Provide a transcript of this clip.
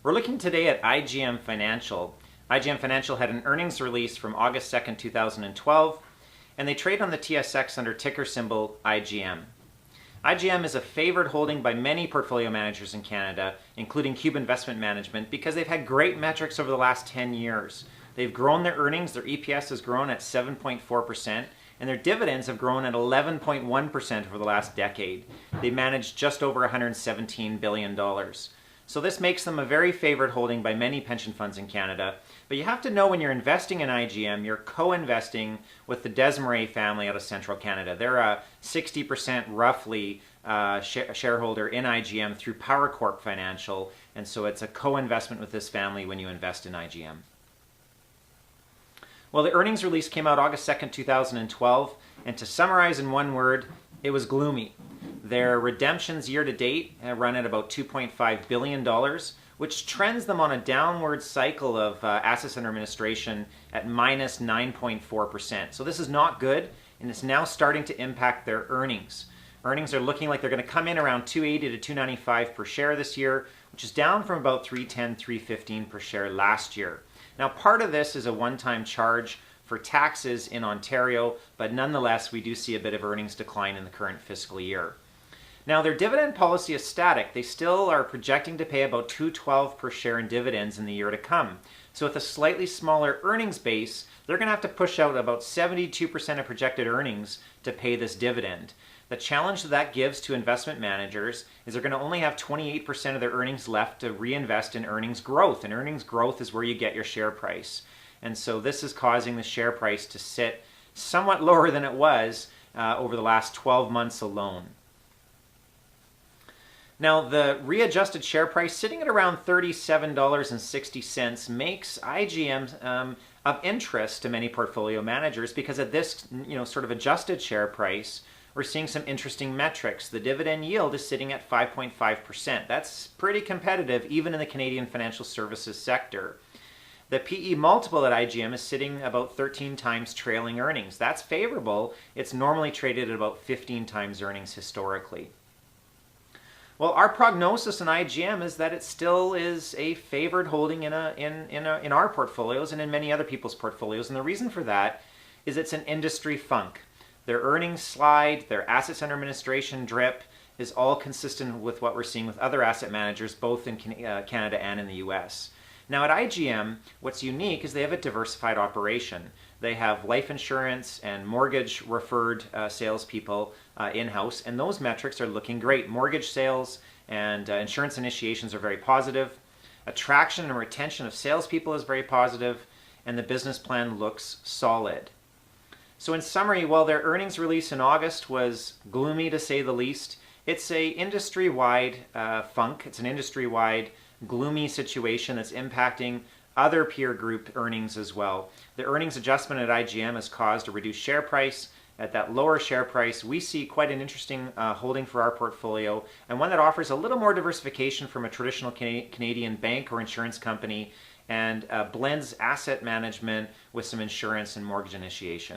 We're looking today at IGM Financial. IGM Financial had an earnings release from August 2nd, 2012, and they trade on the TSX under ticker symbol IGM. IGM is a favored holding by many portfolio managers in Canada, including Cube Investment Management, because they've had great metrics over the last 10 years. They've grown their earnings, their EPS has grown at 7.4%, and their dividends have grown at 11.1% over the last decade. They manage just over $117 billion. So this makes them a very favored holding by many pension funds in Canada. But you have to know when you're investing in IGM, you're co-investing with the Desmarais family out of central Canada. They're a 60% roughly shareholder in IGM through Power Corp Financial, and so it's a co-investment with this family when you invest in IGM. Well, the earnings release came out August 2nd, 2012, and to summarize in one word, it was gloomy. Their redemptions year to date run at about $2.5 billion, which trends them on a downward cycle of assets under administration at minus 9.4%. So this is not good, and it's now starting to impact their earnings. Earnings are looking like they're going to come in around $2.80 to $2.95 per share this year, which is down from about $3.10, $3.15 per share last year. Now, part of this is a one-time charge for taxes in Ontario, but nonetheless, we do see a bit of earnings decline in the current fiscal year. Now, their dividend policy is static. They still are projecting to pay about $2.12 per share in dividends in the year to come. So with a slightly smaller earnings base, they're going to have to push out about 72% of projected earnings to pay this dividend. The challenge that gives to investment managers is they're going to only have 28% of their earnings left to reinvest in earnings growth. And earnings growth is where you get your share price. And so this is causing the share price to sit somewhat lower than it was over the last 12 months alone. Now, the readjusted share price sitting at around $37.60 makes IGM of interest to many portfolio managers because at this sort of adjusted share price, we're seeing some interesting metrics. The dividend yield is sitting at 5.5%. That's pretty competitive even in the Canadian financial services sector. The PE multiple at IGM is sitting about 13 times trailing earnings. That's favorable. It's normally traded at about 15 times earnings historically. Well, our prognosis in IGM is that it still is a favored holding in our portfolios and in many other people's portfolios. And the reason for that is it's an industry funk. Their earnings slide, their assets under administration drip is all consistent with what we're seeing with other asset managers, both in Canada and in the US. Now at IGM, what's unique is they have a diversified operation. They have life insurance and mortgage referred salespeople in-house, and those metrics are looking great. Mortgage sales and insurance initiations are very positive. Attraction and retention of salespeople is very positive, and the business plan looks solid. So in summary, while their earnings release in August was gloomy to say the least, it's an industry-wide funk. It's an industry-wide gloomy situation that's impacting other peer group earnings as well. The earnings adjustment at IGM has caused a reduced share price. At that lower share price, we see quite an interesting holding for our portfolio, and one that offers a little more diversification from a traditional Canadian bank or insurance company and blends asset management with some insurance and mortgage initiation.